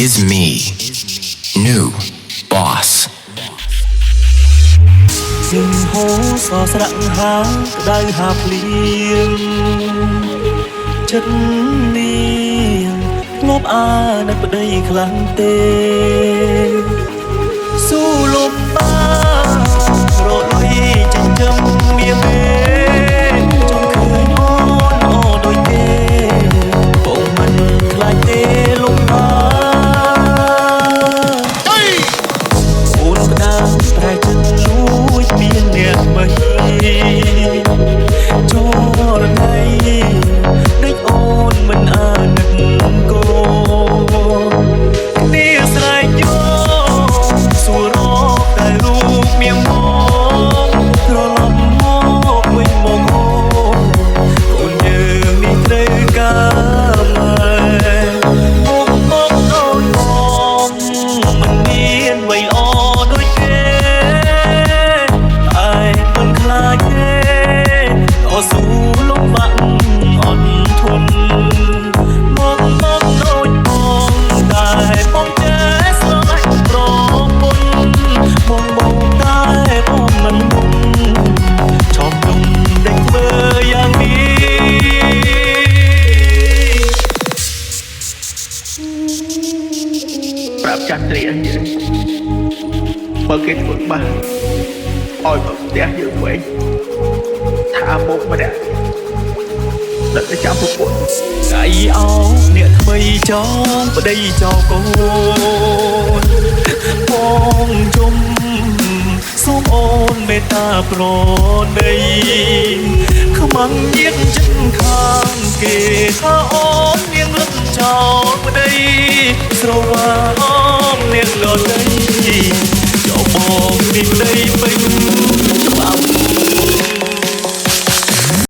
is me, new boss. យើងហូរសស្រាក់ហាក្តៅហាភ្លៀងចិត្តនេះធ្លាប់អានៅប្តីខ្លាំងទេស៊ូលំបារត់លុយចិញ្ចឹមមានទេចង់ឃើញអូនដូចគេបងមិនខ្លាចទេលំបាអូនផ្ដាំប្រែចិត្តលួចមានអ្នកមិនចូលណៃដូចអូនមិនអាណិតគោគ្នាស្រែកយកសួររកតែរូបមានមកត្រឡប់មកវិញមកអូនយើងនេះត្រូវការមកដូចបងមិនមានអ្វីល្អដូចគេឯងមិនខ្លាចទេតស៊ូលំបាក់អត់ធន់មកដូចបងតែបងចេះស្រឡាញ់ប្រពន្ធបងតែបងមិនមុនឈប់យំដេញធ្វើយ៉ាងនេះប្រាប់ចាត់ត្រៀនយើងបើគេធ្វើបាសឲ្យមកផ្ទះយើងវិញថាមុខម្នាក់ដឹកទៅចាំប្រពន្ធកាយអោអ្នកថ្មីចងប្តីចោកូនបងជុំសូមអូនមេត្តាប្រណីខ្មាំងញាតចិត្តខាងគេថាអូននាងលឹកចោលប្តីស្រវាមនាងដតីចោលបងនេះប្តីពេញ